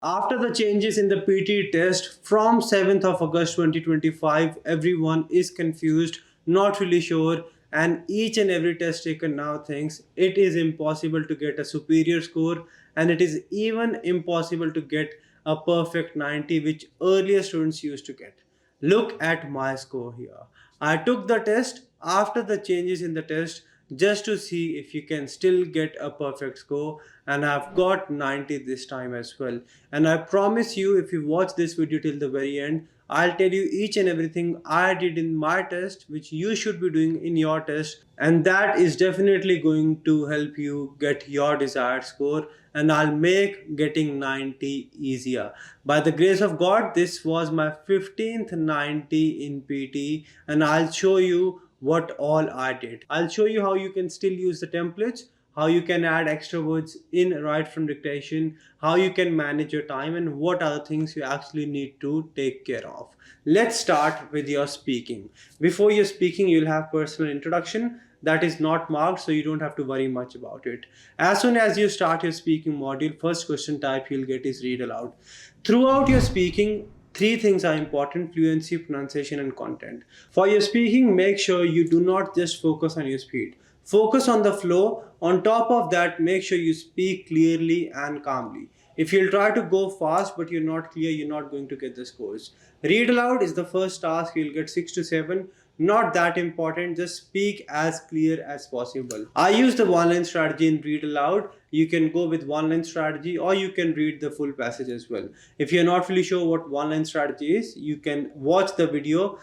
After the changes in the PT test from 7th of August 2025, everyone is confused, not really sure, and each and every test taker now thinks it is impossible to get a superior score, and it is even impossible to get a perfect 90, which earlier students used to get. Look at my score here. I took the test after the changes in the test just to see if you can still get a perfect score, and I've got 90 this time as well. And I promise you, if you watch this video till the very end, I'll tell you each and everything I did in my test which you should be doing in your test, and that is definitely going to help you get your desired score, and I'll make getting 90 easier. By the grace of God, this was my 15th 90 in PT, and I'll show you what all I did. I'll show you how you can still use the templates, how you can add extra words in right from dictation, how you can manage your time, and what other things you actually need to take care of. Let's start with your speaking. Before your speaking, you'll have personal introduction that is not marked, so you don't have to worry much about it. As soon as you start your speaking module, first question type you'll get is read aloud. Throughout your speaking, three things are important: fluency, pronunciation, and content. For your speaking, make sure you do not just focus on your speed. Focus on the flow. On top of that, make sure you speak clearly and calmly. If you'll try to go fast but you're not clear, you're not going to get the scores. Read aloud is the first task. You'll get 6 to 7. Not that important. Just speak as clear as possible. I use the one line strategy in read aloud. You can go with one line strategy, or you can read the full passage as well. If you're not really sure what one line strategy is, you can watch the video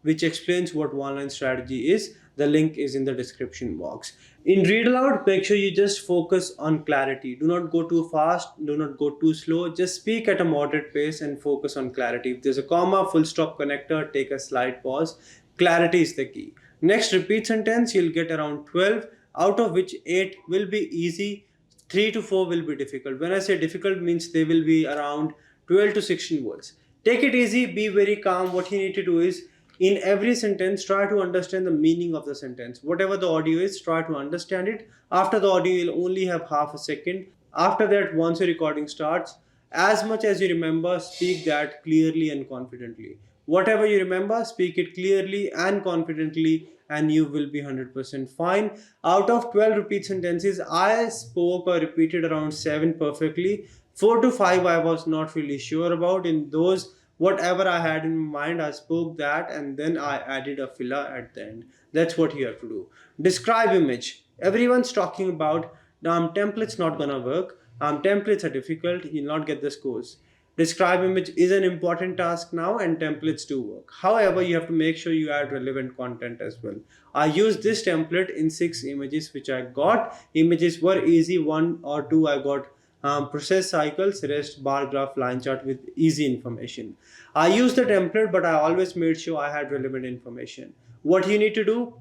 which explains what one line strategy is. The link is in the description box. In read aloud, make sure you just focus on clarity. Do not go too fast, do not go too slow. Just speak at a moderate pace and focus on clarity. If there's a comma, full stop, connector, take a slight pause. Clarity is the key. Next, repeat sentence, you'll get around 12, out of which 8 will be easy, 3 to 4 will be difficult. When I say difficult, means they will be around 12 to 16 words. Take it easy, be very calm. What you need to do is, in every sentence, try to understand the meaning of the sentence. Whatever the audio is, try to understand it. After the audio, you'll only have half a second. After that, once your recording starts, as much as you remember, speak that clearly and confidently. Whatever you remember, speak it clearly and confidently, and you will be 100% fine. Out of 12 repeat sentences, I spoke or repeated around 7 perfectly. 4 to 5 I was not really sure about. In those, whatever I had in mind, I spoke that, and then I added a filler at the end. That's what you have to do. Describe image. Everyone's talking about templates not gonna work. Templates are difficult. You'll not get the scores. Describe image is an important task now, and templates do work. However, you have to make sure you add relevant content as well. I used this template in 6 images which I got. Images were easy, 1 or 2 I got process cycles, rest, bar graph, line chart with easy information. I used the template, but I always made sure I had relevant information. What you need to do,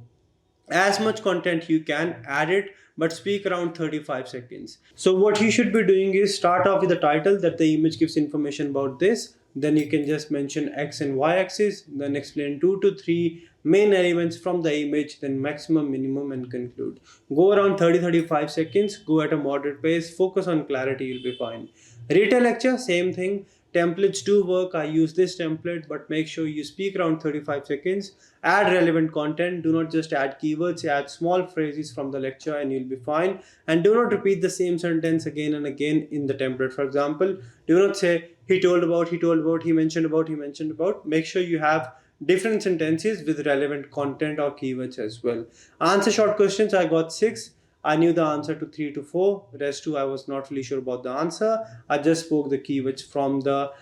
as much content you can add it, but speak around 35 seconds. So what you should be doing is start off with the title that the image gives information about this. Then you can just mention x and y axis, then explain 2 to 3 main elements from the image, then maximum, minimum, and conclude. Go around 30-35 seconds, go at a moderate pace, focus on clarity, you'll be fine. Retail lecture, same thing. Templates do work. I use this template, but make sure you speak around 35 seconds. Add relevant content. Do not just add keywords, add small phrases from the lecture, and you'll be fine. And do not repeat the same sentence again and again in the template. For example, do not say he told about, he told about, he mentioned about, he mentioned about. Make sure you have different sentences with relevant content or keywords as well. Answer short questions. I got 6. I knew the answer to 3 to 4. Rest 2, I was not really sure about the answer. I just spoke the keywords from the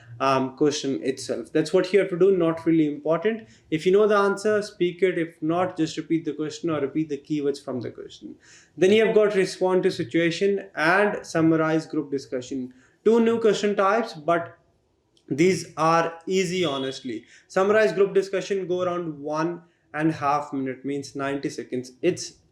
question itself. That's what you have to do, not really important. If you know the answer, speak it. If not, just repeat the question or repeat the keywords from the question. Then you have got respond to situation and summarize group discussion. 2 new question types, but these are easy, honestly. Summarize group discussion, go around 1.5 minutes, means 90 seconds.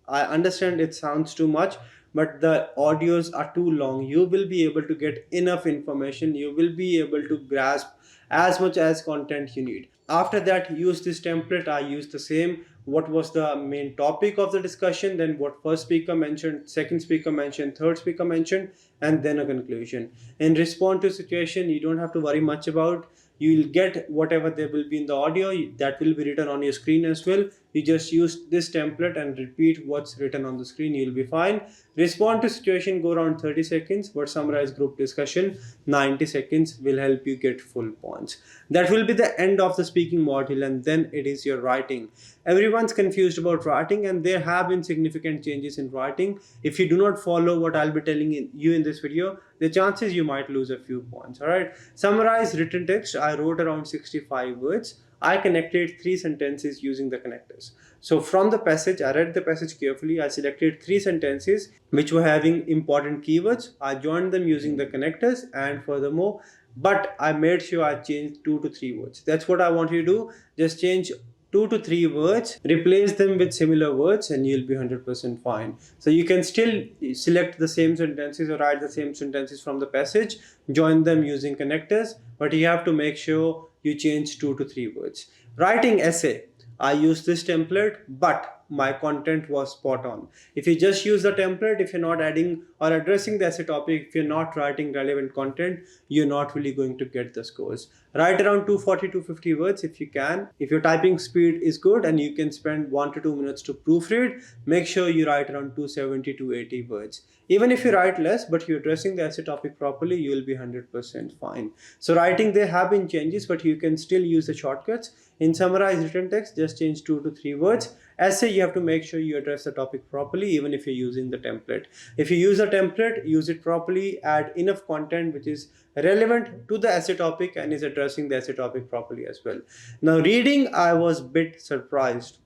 I understand it sounds too much, but the audios are too long. You will be able to get enough information. You will be able to grasp as much as content you need. After that, use this template. I use the same. what was the main topic of the discussion, then what first speaker mentioned, second speaker mentioned, third speaker mentioned, and then a conclusion. In response to situation, you don't have to worry much about. You will get whatever there will be in the audio, that will be written on your screen as well. You just use this template and repeat what's written on the screen, you'll be fine. Respond to situation, go around 30 seconds, but summarize group discussion 90 seconds will help you get full points. That will be the end of the speaking module, and then it is your writing. Everyone's confused about writing, and there have been significant changes in writing. If you do not follow what I'll be telling you in this video, the chances you might lose a few points. All right, summarize written text. I wrote around 65 words. I connected 3 sentences using the connectors. So from the passage, I read the passage carefully. I selected 3 sentences which were having important keywords. I joined them using the connectors, and furthermore, but I made sure I changed 2 to 3 words. That's what I want you to do. Just change 2 to 3 words, replace them with similar words, and you'll be 100% fine. So you can still select the same sentences or write the same sentences from the passage, join them using connectors, but you have to make sure you change 2 to 3 words. Writing essay, I used this template, but my content was spot on. If you just use the template, if you're not adding or addressing the essay topic, if you're not writing relevant content, you're not really going to get the scores. Write around 240 to 50 words if you can. If your typing speed is good and you can spend 1 to 2 minutes to proofread, make sure you write around 270 to 80 words. Even if you write less, but you're addressing the essay topic properly, you will be 100% fine. So writing, there have been changes, but you can still use the shortcuts. In summarize written text, just change 2 to 3 words. Essay, you have to make sure you address the topic properly, even if you're using the template. If you use a template, use it properly, add enough content which is relevant to the essay topic and is addressing the essay topic properly as well. Now, reading, I was a bit surprised.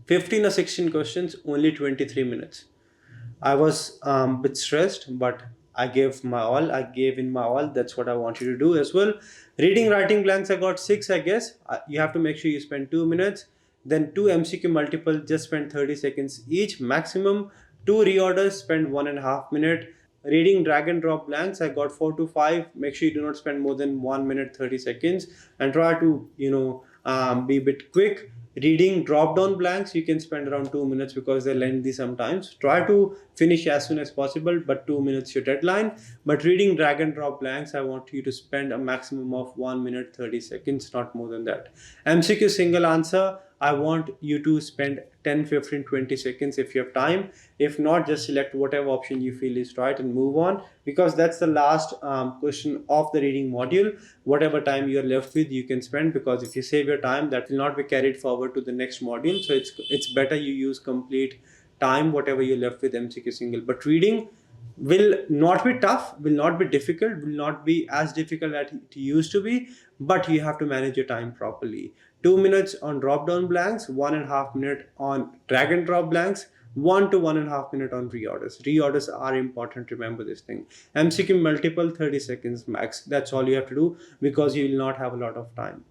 15 or 16 questions, only 23 minutes. I was a bit stressed, but I gave my all. I gave in my all. That's what I want you to do as well. Reading, writing blanks, I got 6, I guess. You have to make sure you spend 2 minutes. Then 2 MCQ multiple, just spend 30 seconds each maximum. 2 reorders, spend 1.5 minutes. Reading drag and drop blanks, I got 4 to 5. Make sure you do not spend more than 1 minute 30 seconds and try to be a bit quick. Reading drop down blanks, you can spend around 2 minutes because they're lengthy sometimes. Try to finish as soon as possible, but 2 minutes your deadline. But reading drag and drop blanks, I want you to spend a maximum of 1 minute 30 seconds, not more than that. MCQ single answer, I want you to spend 10, 15, 20 seconds if you have time. If not, just select whatever option you feel is right and move on, because that's the last question of the reading module. Whatever time you're left with, you can spend, because if you save your time, that will not be carried forward to the next module. So it's better you use complete time, whatever you're left with MCQ single. But reading will not be tough, will not be difficult, will not be as difficult as it used to be, but you have to manage your time properly. 2 minutes on drop down blanks, 1.5 minute on drag and drop blanks, 1 to 1.5 minute on reorders. Reorders are important, remember this thing. MCQ multiple, 30 seconds max. That's all you have to do, because you will not have a lot of time.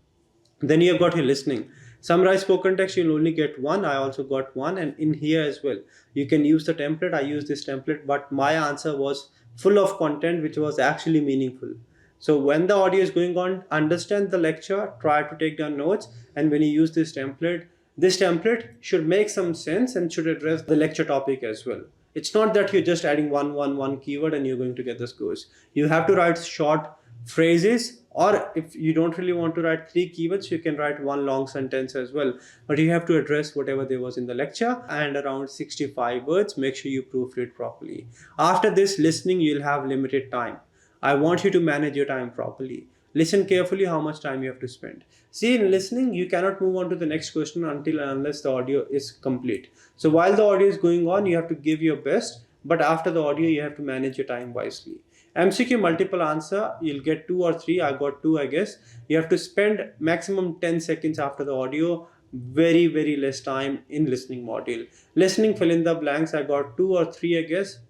Then you have got your listening. Summarize spoken text, you'll only get 1. I also got 1, and in here as well. You can use the template. I use this template, but my answer was full of content which was actually meaningful. So when the audio is going on, understand the lecture, try to take down notes, and when you use this template should make some sense and should address the lecture topic as well. It's not that you're just adding one keyword and you're going to get the scores. You have to write short phrases, or if you don't really want to write 3 keywords, you can write 1 long sentence as well. But you have to address whatever there was in the lecture, and around 65 words. Make sure you proofread properly. After this listening, you'll have limited time. I want you to manage your time properly. Listen carefully how much time you have to spend. See, in listening, you cannot move on to the next question until and unless the audio is complete. So while the audio is going on, you have to give your best, but after the audio, you have to manage your time wisely. MCQ multiple answer, you'll get 2 or 3. I got 2, I guess. You have to spend maximum 10 seconds after the audio. Very, very less time in listening module. Listening fill in the blanks, I got 2 or 3, I guess.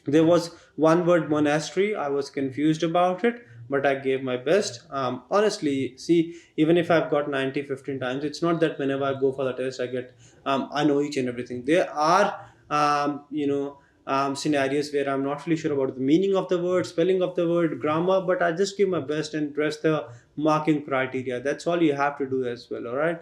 There was one word monastery. I was confused about it, but I gave my best. Honestly, see, even if I've got 90, 15 times, it's not that whenever I go for the test, I get, I know each and everything. There are, scenarios where I'm not really sure about the meaning of the word, spelling of the word, grammar, but I just give my best and address the marking criteria. That's all you have to do as well. All right.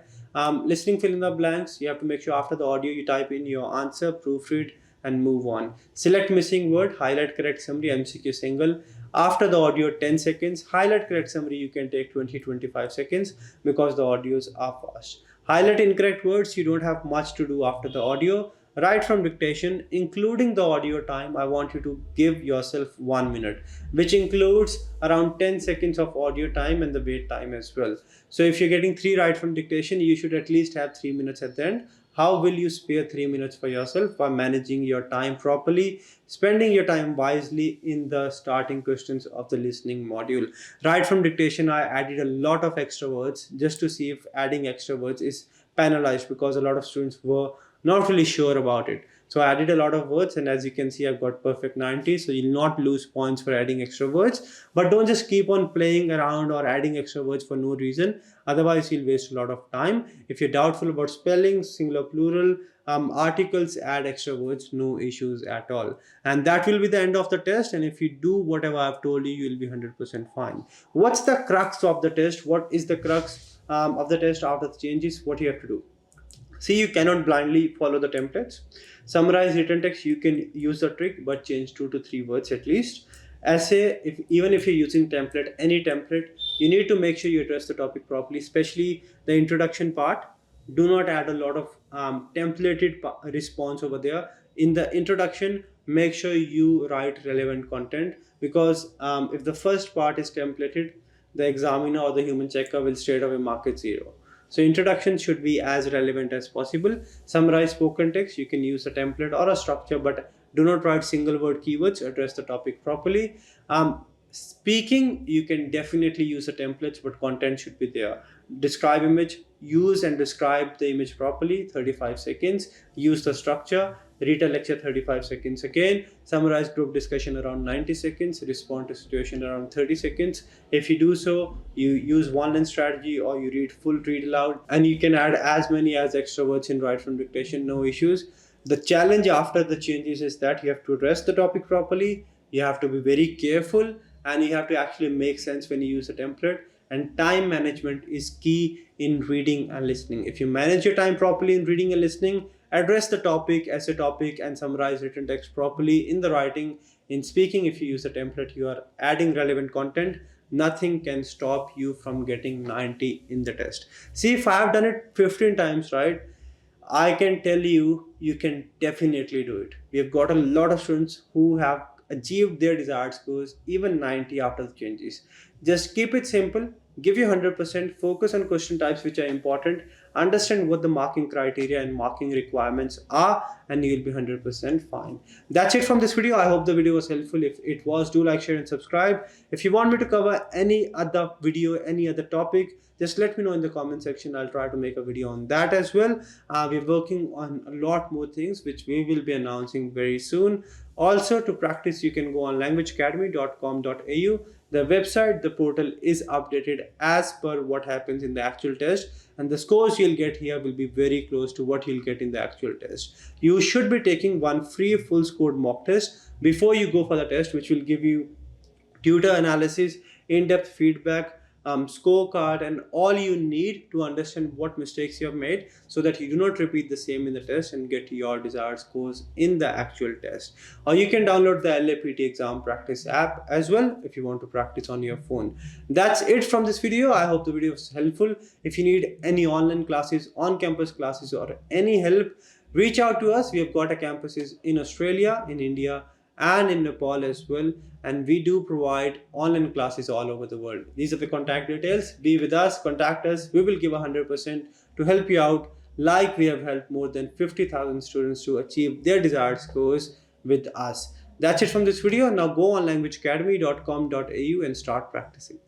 Listening, fill in the blanks. You have to make sure after the audio you type in your answer, proofread, and move on. Select missing word, highlight correct summary, MCQ single. After the audio, 10 seconds. Highlight correct summary, you can take 20-25 seconds because the audios are fast. Highlight incorrect words, you don't have much to do after the audio. Write from dictation, including the audio time. I want you to give yourself 1 minute, which includes around 10 seconds of audio time and the wait time as well. So if you're getting 3 right from dictation, you should at least have 3 minutes at the end. How will you spare 3 minutes for yourself? By managing your time properly, spending your time wisely in the starting questions of the listening module. Right from dictation, I added a lot of extra words just to see if adding extra words is penalized, because a lot of students were not really sure about it. So I added a lot of words, and as you can see, I've got perfect 90. So you'll not lose points for adding extra words, but don't just keep on playing around or adding extra words for no reason. Otherwise, you'll waste a lot of time. If you're doubtful about spelling, singular, plural, articles, add extra words, no issues at all. And that will be the end of the test. And if you do whatever I've told you, you'll be 100% fine. What's the crux of the test? What is the crux of the test after the changes? What you have to do? See, you cannot blindly follow the templates. Summarize written text, you can use the trick, but change 2 to 3 words at least. Essay, even if you're using template, any template, you need to make sure you address the topic properly, especially the introduction part. Do not add a lot of templated response over there. In the introduction, make sure you write relevant content, because if the first part is templated, the examiner or the human checker will straight away mark it 0. So introduction should be as relevant as possible. Summarize spoken text, you can use a template or a structure, but do not write single word keywords. Address the topic properly. Speaking, you can definitely use a template, but content should be there. Describe image, use and describe the image properly, 35 seconds. Use the structure, read a lecture, 35 seconds again. Summarize group discussion around 90 seconds. Respond to situation around 30 seconds. If you do so, you use one-line strategy, or you read full read aloud, and you can add as many as extra words in right from dictation, no issues. The challenge after the changes is that you have to address the topic properly, you have to be very careful, and you have to actually make sense when you use a template. And time management is key in reading and listening. If you manage your time properly in reading and listening, address the topic as a topic, and summarize written text properly in the writing. In speaking, if you use a template, you are adding relevant content. Nothing can stop you from getting 90 in the test. See, if I have done it 15 times, right, I can tell you, you can definitely do it. We have got a lot of students who have achieved their desired scores, even 90 after the changes. Just keep it simple, give you 100%, focus on question types which are important, understand what the marking criteria and marking requirements are, and you'll be 100% fine. That's it from this video. I hope the video was helpful. If it was, do like, share, and subscribe. If you want me to cover any other video, any other topic, just let me know in the comment section. I'll try to make a video on that as well. We're working on a lot more things which we will be announcing very soon. Also, to practice, you can go on languageacademy.com.au. The website, the portal is updated as per what happens in the actual test, and the scores you'll get here will be very close to what you'll get in the actual test. You should be taking one free full scored mock test before you go for the test, which will give you tutor analysis, in-depth feedback, scorecard, and all you need to understand what mistakes you have made, so that you do not repeat the same in the test and get your desired scores in the actual test. Or you can download the LAPT exam practice app as well if you want to practice on your phone. That's it from this video. I hope the video was helpful. If you need any online classes, on-campus classes, or any help, reach out to us. We have got a campuses in Australia, in India, and in Nepal as well, and we do provide online classes all over the world. These are the contact details. Be with us, contact us. We will give 100% to help you out, like we have helped more than 50,000 students to achieve their desired scores with us. That's it from this video. Now go on languageacademy.com.au and start practicing.